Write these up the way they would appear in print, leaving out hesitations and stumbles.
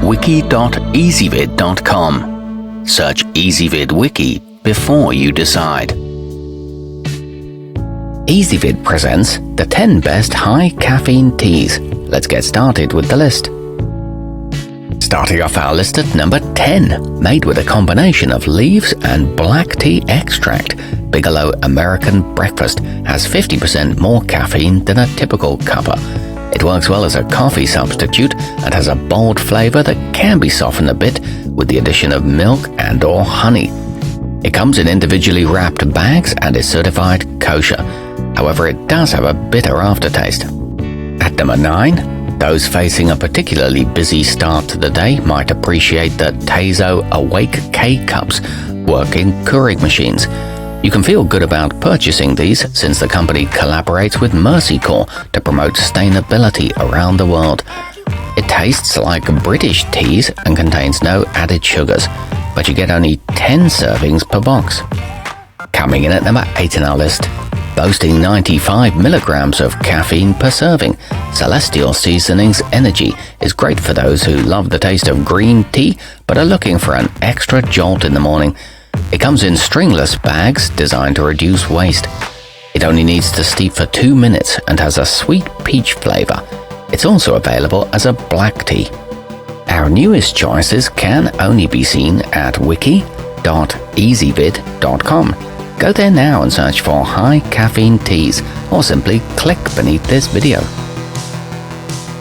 wiki.ezvid.com. Search Ezvid Wiki before you decide. Ezvid presents the 10 best high caffeine teas. Let's get started with the list. Starting off our list at number 10, made with a combination of leaves and black tea extract, Bigelow American Breakfast has 50% more caffeine than a typical cuppa. It works well as a coffee substitute and has a bold flavor that can be softened a bit with the addition of milk and/or honey. It comes in individually wrapped bags and is certified kosher. However, it does have a bitter aftertaste. At number 9, those facing a particularly busy start to the day might appreciate the Tazo Awake K-Cups working Keurig machines. You can feel good about purchasing these since the company collaborates with Mercy Corps to promote sustainability around the world. It tastes like British teas and contains no added sugars, but you get only 10 servings per box. Coming in at number 8 in our list, boasting 95 milligrams of caffeine per serving, Celestial Seasonings Energy is great for those who love the taste of green tea but are looking for an extra jolt in the morning. It comes in stringless bags designed to reduce waste. It only needs to steep for 2 minutes and has a sweet peach flavor. It's also available as a black tea. Our newest choices can only be seen at wiki.ezvid.com. Go there now and search for high caffeine teas, or simply click beneath this video.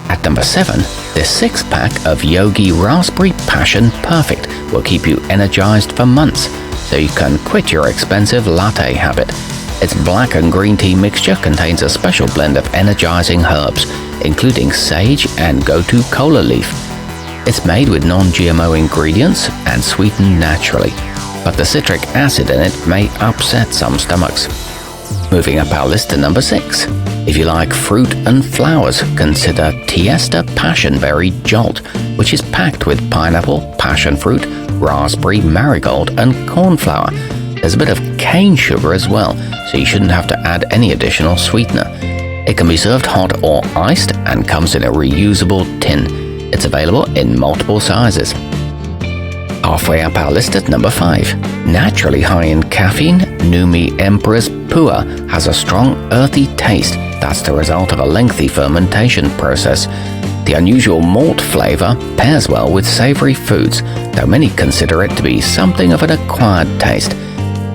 At number 7, this 6-pack of Yogi Raspberry Passion Perfect will keep you energized for months, so you can quit your expensive latte habit. Its black and green tea mixture contains a special blend of energizing herbs, including sage and gotu kola leaf. It's made with non-GMO ingredients and sweetened naturally, but the citric acid in it may upset some stomachs. Moving up our list to number 6. If you like fruit and flowers, consider Tiesta Passionberry Jolt, which is packed with pineapple, passion fruit, raspberry, marigold, and cornflower. There's a bit of cane sugar as well, so you shouldn't have to add any additional sweetener. It can be served hot or iced and comes in a reusable tin. It's available in multiple sizes. Halfway up our list at number 5. Naturally high in caffeine, Numi Emperor's Pua has a strong earthy taste that's the result of a lengthy fermentation process. The unusual malt flavor pairs well with savory foods, though many consider it to be something of an acquired taste.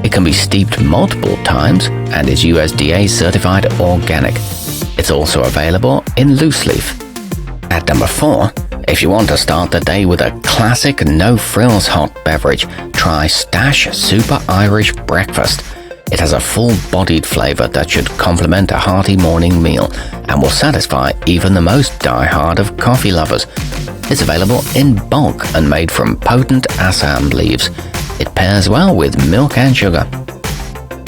It can be steeped multiple times and is USDA certified organic. It's also available in loose leaf. At number 4, if you want to start the day with a classic no-frills hot beverage, try Stash Super Irish Breakfast. It has a full-bodied flavor that should complement a hearty morning meal and will satisfy even the most die-hard of coffee lovers. It's available in bulk and made from potent Assam leaves. It pairs well with milk and sugar.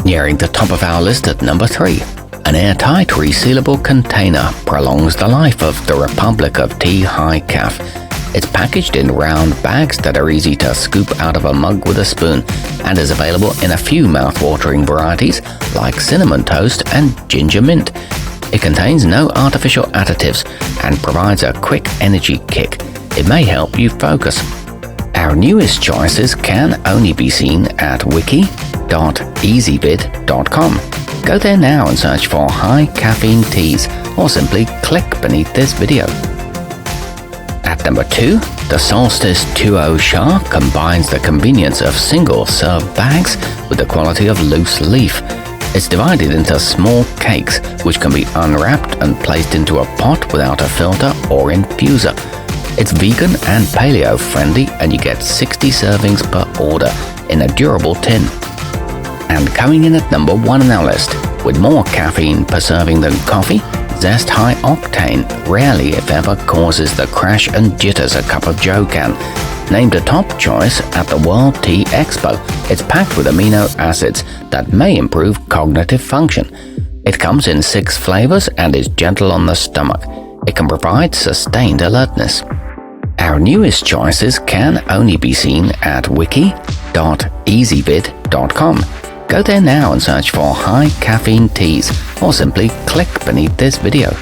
Nearing the top of our list at number 3. An airtight resealable container prolongs the life of the Republic of Tea High Caff. It's packaged in round bags that are easy to scoop out of a mug with a spoon and is available in a few mouth-watering varieties like cinnamon toast and ginger mint. It contains no artificial additives and provides a quick energy kick. It may help you focus. Our newest choices can only be seen at wiki.ezvid.com. Go there now and search for high caffeine teas, or simply click beneath this video. At number 2, the Solstice 2.0 Shah combines the convenience of single-serve bags with the quality of loose leaf. It's divided into small cakes, which can be unwrapped and placed into a pot without a filter or infuser. It's vegan and paleo-friendly, and you get 60 servings per order in a durable tin. And coming in at number 1 on our list, with more caffeine per serving than coffee, Zest High Octane rarely if ever causes the crash and jitters a cup of joe can. Named a top choice at the World Tea Expo, it's packed with amino acids that may improve cognitive function. It comes in 6 flavors and is gentle on the stomach. It can provide sustained alertness. Our newest choices can only be seen at wiki.ezvid.com. Go there now and search for high caffeine teas, or simply click beneath this video.